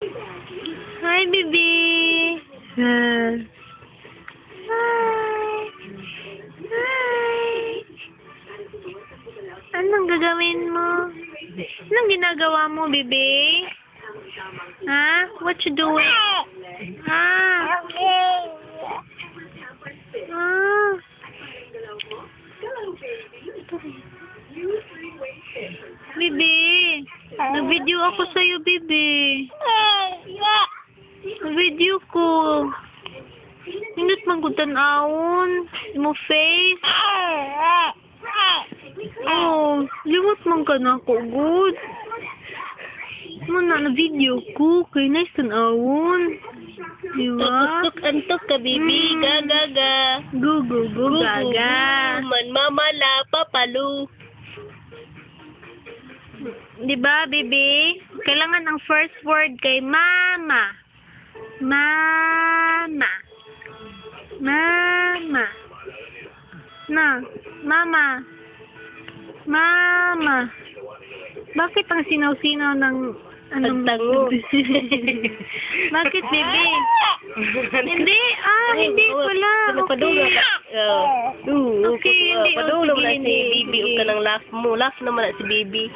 Hi, baby. Hi. Hi. Anong gagawin mo? Anong ginagawa mo, baby? Ha? What you doing? Ah. Ah. Baby. Nag-video ako sa'yo, baby. Video ko. Hindot magkutan-aon. Mo face. Oh, liwat man ka na ako, good. Muna na video ko. Kay nice tan-aon. Diba? Tuk-tuk-antuk ka, baby. Ga-ga-ga. Go, gaga. Manmamala, papalu. Diba, baby? Kailangan ang first word kay mama. Mama. Mama. Na, mama. Mama. Bakit ang sinaw-sinaw ng Pagtango. Bakit, baby? Hindi, hindi pala. Padulong ka. Okay, hindi. Padulong na Sige, si hindi. baby. Huwag ka ng laugh mo. Laugh naman na si baby.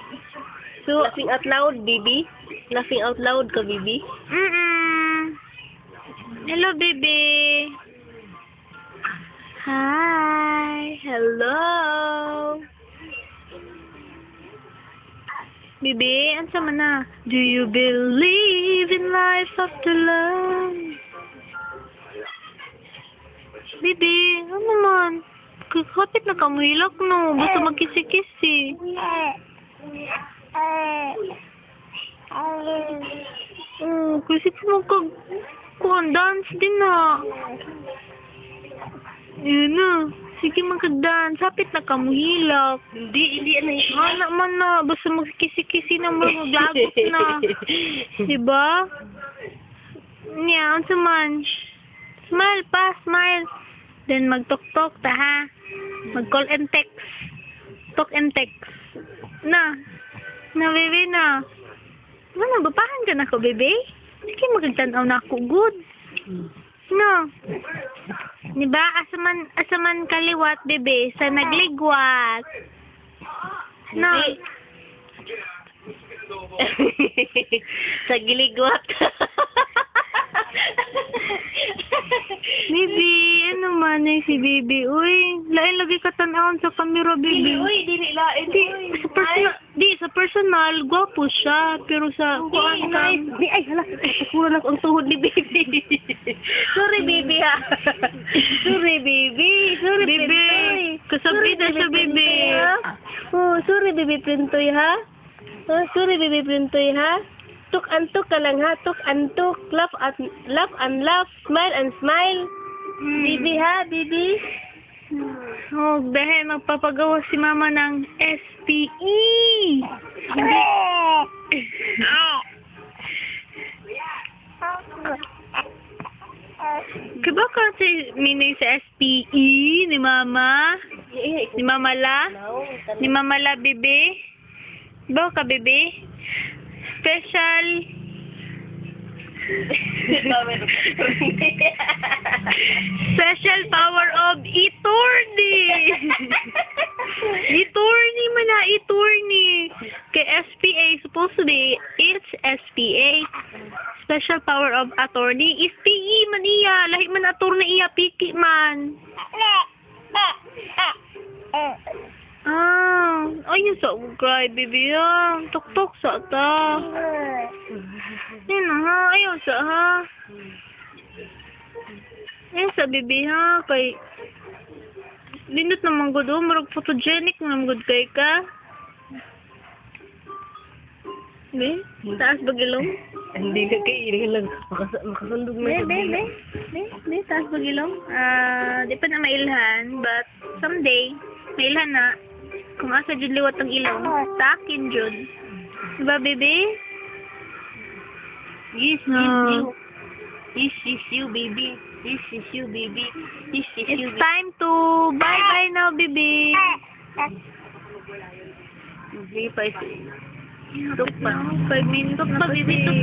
So, Laughing out loud, baby. Laughing out loud ka, baby. Hello, baby. Hi. Hello. Baby, ansa man na? Do you believe in life after love? Baby, ano man? Kapit na kamuhilak, no? Basta magkisi-kisi. Kasi mo kuan dance din na. Yun na. Sige magka-dance. Hapit na kamuhilak. Hindi ano yun. Anak man na. Basta magkisi-kisi na mo. Maglagos na. Diba? Niya, unsa man. Smile pa, smile. Then magtok-tok ta ha. Mag-call and text. Talk and text. Na, baby na. Wala, bapahan ka na ko, baby? Sige, magagtanaw na ako, good. No. Diba, asaman kaliwat, baby, sa nagligwat. No. Sa giligwat. Baby, ano man eh si baby? Uy, lain lagi ka tanawon sa camera, baby. Dili lain. Sa personal, gwapo siya. Pero sa kuan ka. Ay, hala. Kurang lang ang tuhod ni baby. Sorry, baby, ha. Sorry, baby. Sorry, Baby, Pintoy. kasabi na siya, baby. Oh, sorry, baby Pintoy, ha. Oh, sorry, baby Pintoy, ha. Tuk-antuk ka lang, ha. Tuk-antuk. Laugh and laugh. Smile and smile. Baby, ha, baby. Oh, dahil magpapagawa si mama ng SPE. Hindi. Kaya ba kasi meaning sa SPE ni mama? Ni mama la? Ni mama la, bebe? Ba ka, bebe? Special. Special power of attorney. Attorney man na, attorney. Kay SPA, supposed to be, it's SPA. Special power of attorney. SPE man iya. Lahi man attorney iya, piki man. Ayun sa cry, baby, ha. Tok-tok sa ta. Yan na, ha. Ayaw sa, ha. Yan sa, baby, ha. Kay, lindot naman good, oh. Marag photogenic naman good kay ka. Be? Taas bagilong? Hindi na kayo lang. Makasundog na Be, taas bagilong? Di pa na mailhan, but someday, mailhan na. Kung asa dyan liwat ang ilong, sa akin dyan. Diba, baby? Yes, No. you. This is you, baby. This is you, baby. This is you, It's time to bye-bye now, baby. baby. 5 5 minutes na, baby.